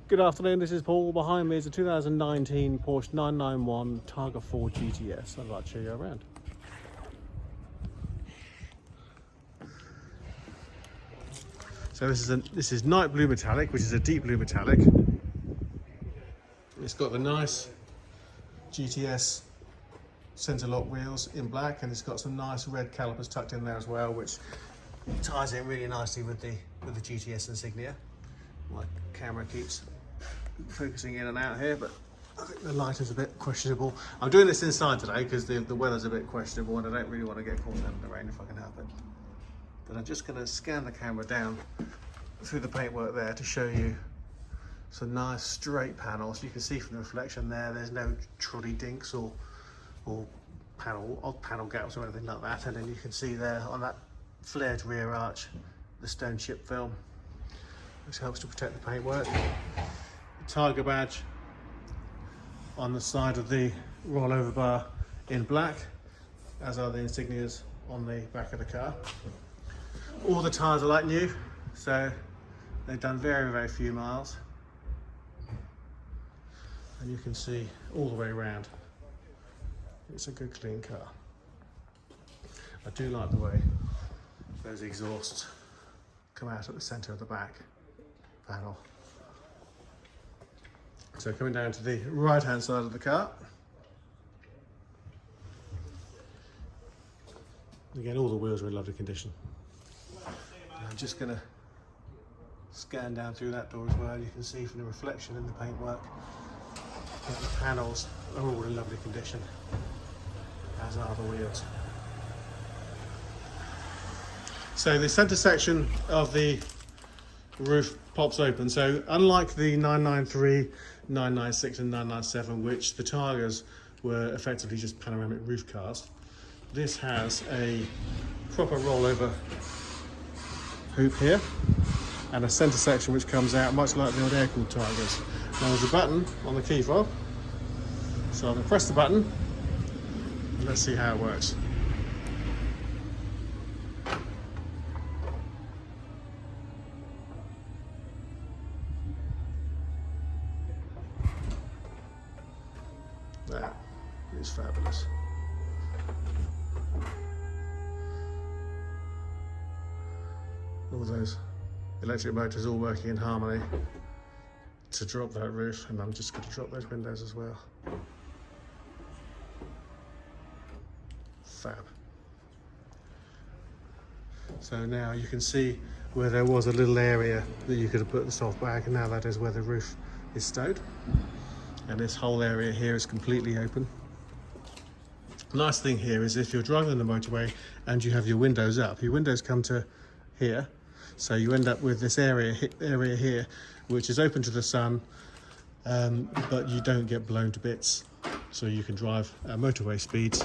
Good afternoon, this is Paul. Behind me is a 2019 Porsche 991 Targa 4 GTS. I'd like to show you around. So this is night blue metallic, which is a deep blue metallic. It's got the nice GTS centre lock wheels in black, and it's got some nice red calipers tucked in there as well, which ties in really nicely with the GTS insignia. My camera keeps focusing in and out here, but I think the light is a bit questionable. I'm doing this inside today because the weather's a bit questionable and I don't really want to get caught out in the rain if I can help it. But I'm just going to scan the camera down through the paintwork there to show you some nice straight panels. You can see from the reflection there's no trolley dinks or odd panel gaps or anything like that. And then you can see there on that flared rear arch the stone chip film, which helps to protect the paintwork. The Targa badge on the side of the rollover bar in black, as are the insignias on the back of the car. All the tyres are like new, so they've done very, very few miles. And you can see all the way around, it's a good clean car. I do like the way those exhausts come out at the centre of the back panel. So coming down to the right hand side of the car, again all the wheels are in lovely condition. And I'm just going to scan down through that door as well. You can see from the reflection in the paintwork that the panels are all in lovely condition, as are the wheels. So the centre section of the roof pops open. So unlike the 993, 996 and 997, which the Targas were effectively just panoramic roof cars, this has a proper rollover hoop here and a centre section which comes out much like the old air-cooled Targas. Now there's a button on the key fob, so I'm going to press the button and let's see how it works. That is fabulous. All those electric motors all working in harmony to drop that roof, and I'm just going to drop those windows as well. Fab. So now you can see where there was a little area that you could have put the soft bag, and now that is where the roof is stowed. And this whole area here is completely open. Nice thing here is if you're driving on the motorway and you have your windows up, your windows come to here, so you end up with this area here which is open to the sun, but you don't get blown to bits, so you can drive at motorway speeds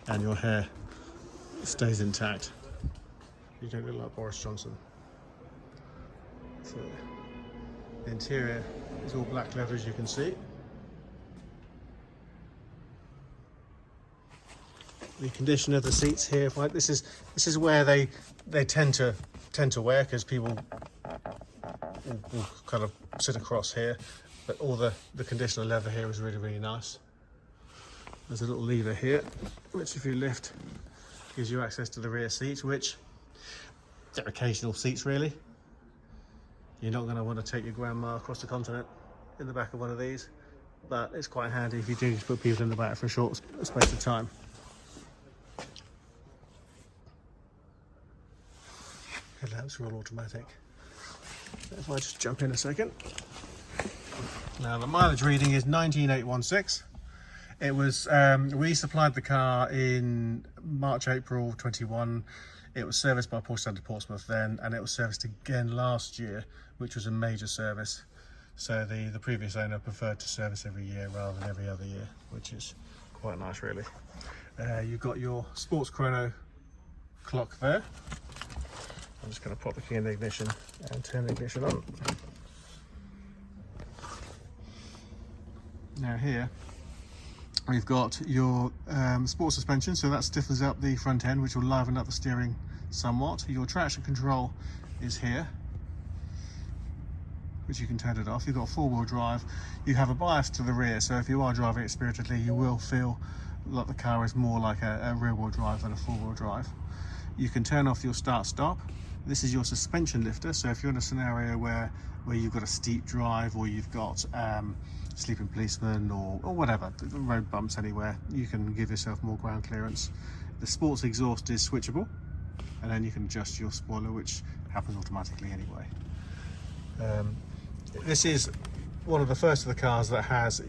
and your hair stays intact. You don't look like Boris Johnson. So the interior is all black leather, as you can see. The condition of the seats here, this is where they tend to wear, because people will kind of sit across here, but all the condition of leather here is really, really nice. There's a little lever here which, if you lift, gives you access to the rear seats, which they're occasional seats really. You're not going to want to take your grandma across the continent in the back of one of these, but it's quite handy if you do put people in the back for a short space of time. Headlamps are all automatic. If I just jump in a second. Now the mileage reading is 19,816. It was we supplied the car in March, April 21. It was serviced by Porsche Targa Portsmouth then, and it was serviced again last year, which was a major service. So the previous owner preferred to service every year rather than every other year, which is quite nice really. You've got your sports chrono clock there. I'm just going to pop the key in the ignition and turn the ignition on. Now here we've got your sport suspension, so that stiffens up the front end, which will liven up the steering somewhat. Your traction control is here, which you can turn it off. You've got four-wheel drive. You have a bias to the rear, so if you are driving it spiritedly, you will feel like the car is more like a rear-wheel drive than a four-wheel drive. You can turn off your start-stop. This is your suspension lifter, so if you're in a scenario where you've got a steep drive, or you've got sleeping policemen or whatever, road bumps anywhere, you can give yourself more ground clearance. The sports exhaust is switchable, and then you can adjust your spoiler, which happens automatically anyway. This is one of the first of the cars that has,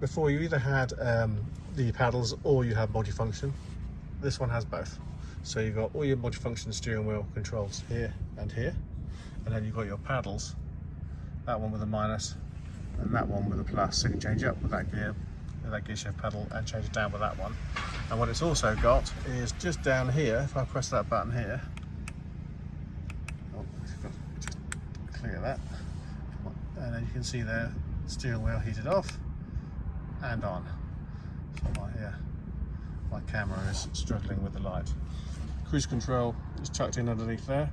before you either had the paddles or you have multifunction. This one has both. So you've got all your multifunction steering wheel controls here, and then you've got your paddles, that one with a minus and that one with a plus, so you can change up with that gear, that gear shift pedal, and change it down with that one. And what it's also got is just down here, if I press that button here, just clear that, and then you can see there, steering wheel heated off and on. So my camera is struggling with the light. Cruise control is tucked in underneath there,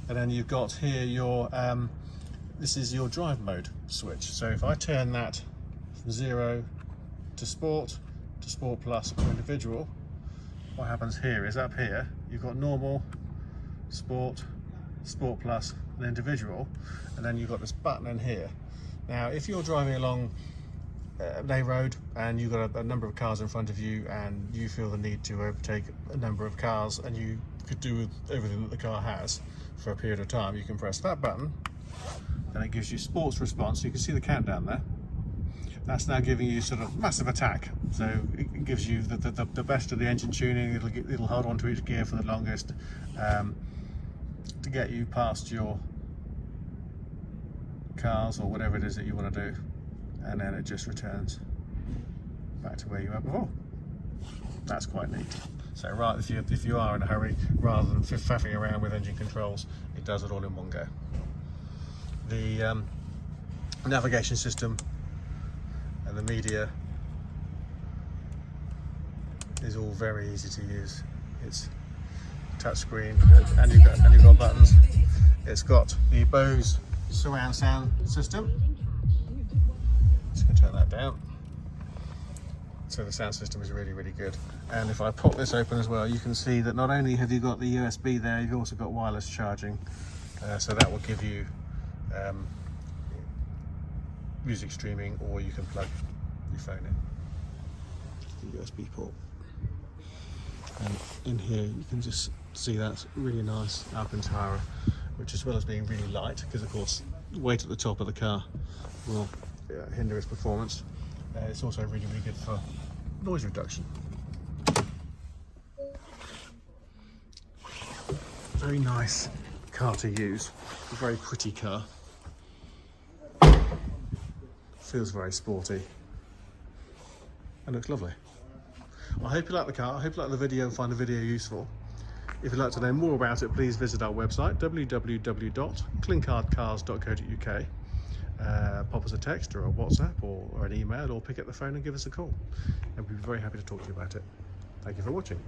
and then you've got here your this is your drive mode switch. So if I turn that from 0 to Sport Plus or Individual, what happens here is up here you've got Normal, Sport Plus and Individual, and then you've got this button in here. Now if you're driving along a road and you've got a number of cars in front of you, and you feel the need to overtake a number of cars, and you could do with everything that the car has for a period of time, you can press that button, and it gives you sports response. You can see the countdown there. That's now giving you sort of massive attack, so it gives you the best of the engine tuning. It'll hold on to each gear for the longest, to get you past your cars or whatever it is that you want to do, and then it just returns back to where you were before. That's quite neat. So right, if you are in a hurry, rather than faffing around with engine controls, it does it all in one go. The navigation system and the media is all very easy to use. It's touchscreen, and you've got buttons. It's got the Bose surround sound system. Just going to turn that down. So the sound system is really, really good. And if I pop this open as well, you can see that not only have you got the USB there, you've also got wireless charging. So that will give you music streaming, or you can plug your phone in the USB port. And in here you can just see that's really nice Alcantara, which, as well as being really light, because of course weight at the top of the car will hinder its performance, it's also really, really good for noise reduction. Very nice car to use, a very pretty car. Feels very sporty and looks lovely. I hope you like the car. I hope you like the video and find the video useful. If you'd like to know more about it, please visit our website, www.clinkardcars.co.uk. Pop us a text or a WhatsApp or an email, or pick up the phone and give us a call, and we'd be very happy to talk to you about it. Thank you for watching.